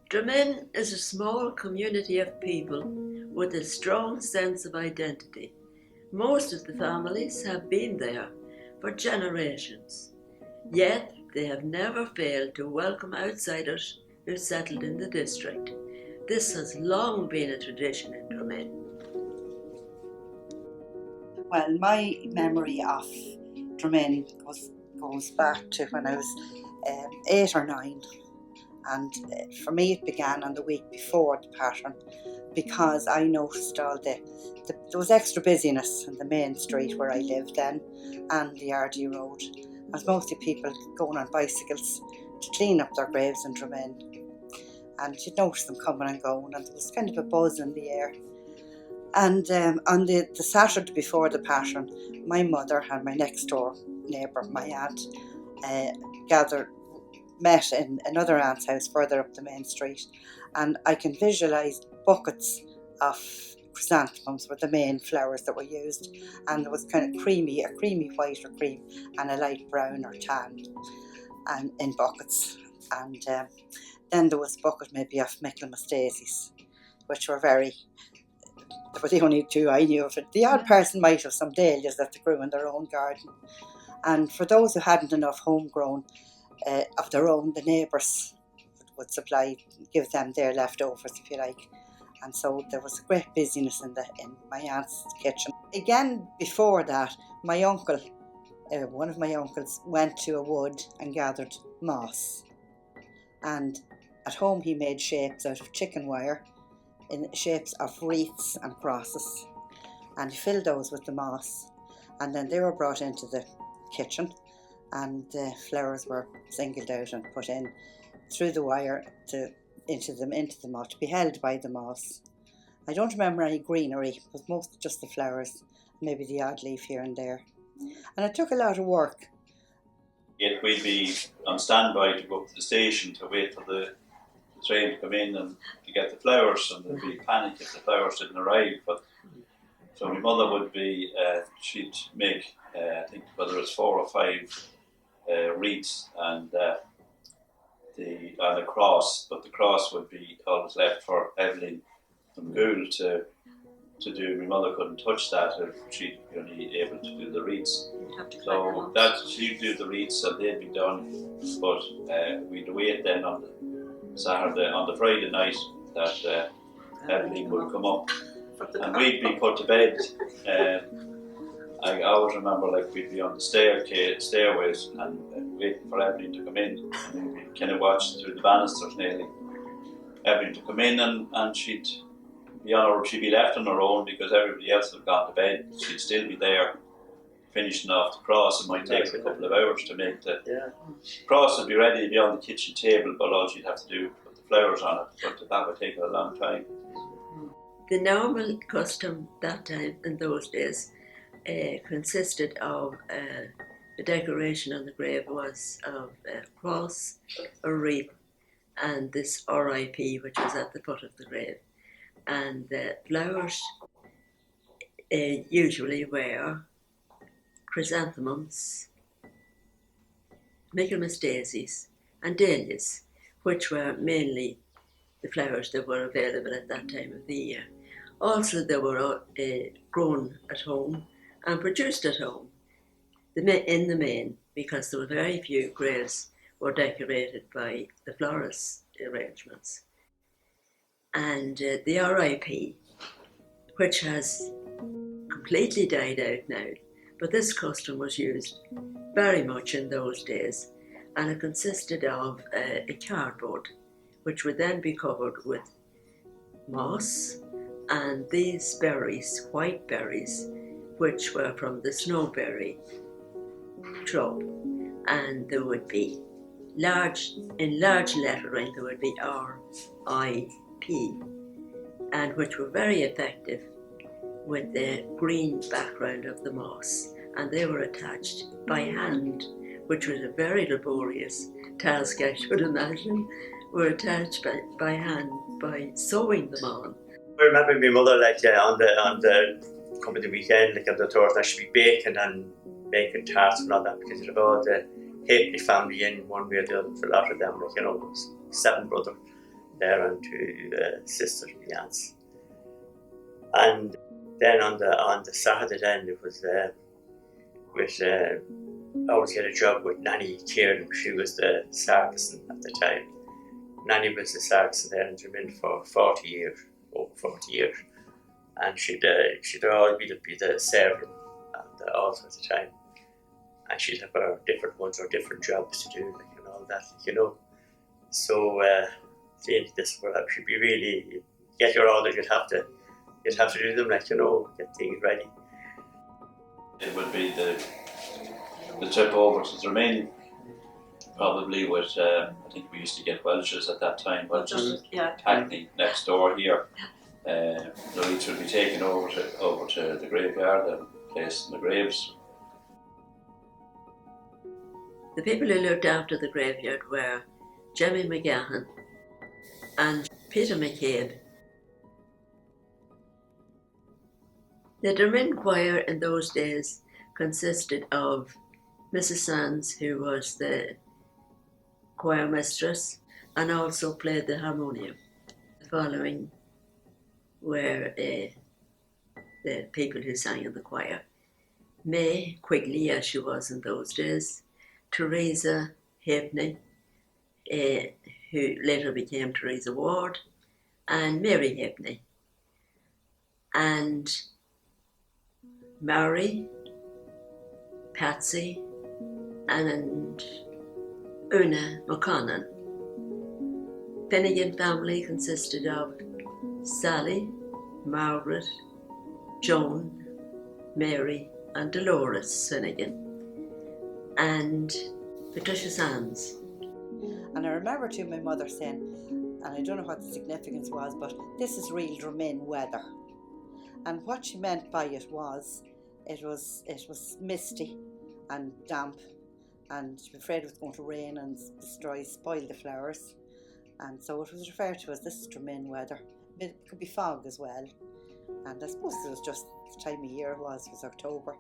Dromin is a small community of people with a strong sense of identity. Most of the families have been there for generations, yet they have never failed to welcome outsiders who settled in the district. This has long been a tradition in Dromin. Well, my memory of Dromin goes back to when I was 8 or 9, and for me it began on the week before the pattern, because I noticed all there was extra busyness in the main street where I lived then, and the RD road, as mostly people going on bicycles to clean up their graves in Dromin, and you'd notice them coming and going, and there was kind of a buzz in the air. And on the Saturday before the pattern, my mother and my next door neighbour, my aunt, met in another aunt's house further up the main street, and I can visualise buckets of chrysanthemums were the main flowers that were used, and there was kind of a creamy white or cream and a light brown or tan and in buckets, and then there was a bucket maybe of Michaelmas daisies, which were they were the only two I knew of it. The odd person might have some dahlias that they grew in their own garden. And for those who hadn't enough homegrown of their own, the neighbours would give them their leftovers, if you like. And so there was a great busyness in my aunt's kitchen. Again, before that, my uncle, one of my uncles, went to a wood and gathered moss. And at home he made shapes out of chicken wire, in shapes of wreaths and crosses, and he filled those with the moss, and then they were brought into the kitchen, and the flowers were singled out and put in through the wire into the moss, to be held by the moss. I don't remember any greenery, it was mostly just the flowers, maybe the odd leaf here and there, and it took a lot of work. Yet we'd be on standby to go up to the station to wait for the train to come in and to get the flowers, and there'd be panic if the flowers didn't arrive. But so my mother would be, she'd make, I think whether it's 4 or 5 wreaths and a cross, but the cross would be always left for Evelyn from Gould to do. My mother couldn't touch that if she'd be only able to do the wreaths. So that she'd do the wreaths and they'd be done, but we'd wait then on the Friday night that Evelyn would come up and we'd be put to bed. I always remember we'd be on the stairways and waiting for Evelyn to come in, and we'd kind of watch through the banisters nearly Evelyn to come in, and she'd be left on her own because everybody else had gone to bed. She'd still be there finishing off the cross. It might take a couple of hours to make the cross. Would be ready to be on the kitchen table, but all she'd have to do was put the flowers on it, but that would take a long time. The normal custom that time, in those days, consisted of the decoration on the grave was of a cross, a wreath, and this RIP, which was at the foot of the grave. And the flowers usually were chrysanthemums, Michaelmas daisies, and dahlias, which were mainly the flowers that were available at that time of the year. Also, they were grown at home and produced at home, in the main, because there were very few graves were decorated by the florist arrangements. And the RIP, which has completely died out now, but this custom was used very much in those days, and it consisted of a cardboard, which would then be covered with moss and these berries, white berries, which were from the snowberry shrub, and there would be in large lettering there would be RIP, and which were very effective with the green background of the moss, and they were attached by hand, which was a very laborious task, I should imagine. Were attached by hand by sewing them on. I remember my mother on the coming the weekend, on the Thursday, she'd be baking and making tarts and all that, because you'd have all the Halfpenny family in one way or the other. For a lot of them, 7 brothers, there and to sisters and aunts. And then on the Saturday then it was with I always get a job with Nanny Kieran. She was the sarcasson at the time. Nanny was the sarcasson there in Dromin for 40 years, over 40 years. And she'd always be the server at the altar at the time. And she'd have her different ones or different jobs to do, like, and all that, you know. So seeing this world should be really, get your orders, you'd have to do them, like, you know, get things ready. It would be the trip over to Dromin, probably with, I think we used to get Welsh's at that time, Welsh's Hackney next door here. The Leeds would be taken over to the graveyard and placed in the graves. The people who looked after the graveyard were Jemmy McGahan and Peter McCabe. The Dromin choir in those days consisted of Mrs. Sands, who was the choir mistress and also played the harmonium. The following were the people who sang in the choir. May Quigley, as she was in those days, Teresa Halfpenny, who later became Teresa Ward, and Mary Halfpenny, and Mary, Patsy, and Una McConnon. Finnegan family consisted of Sally, Margaret, Joan, Mary, and Dolores Finnegan, and Patricia Sands. And I remember too my mother saying, and I don't know what the significance was, but this is real Dromin weather. And what she meant by it was misty and damp, and she was afraid it was going to rain and spoil the flowers. And so it was referred to as this is Dromin weather. It could be fog as well. And I suppose it was just the time of year it was October.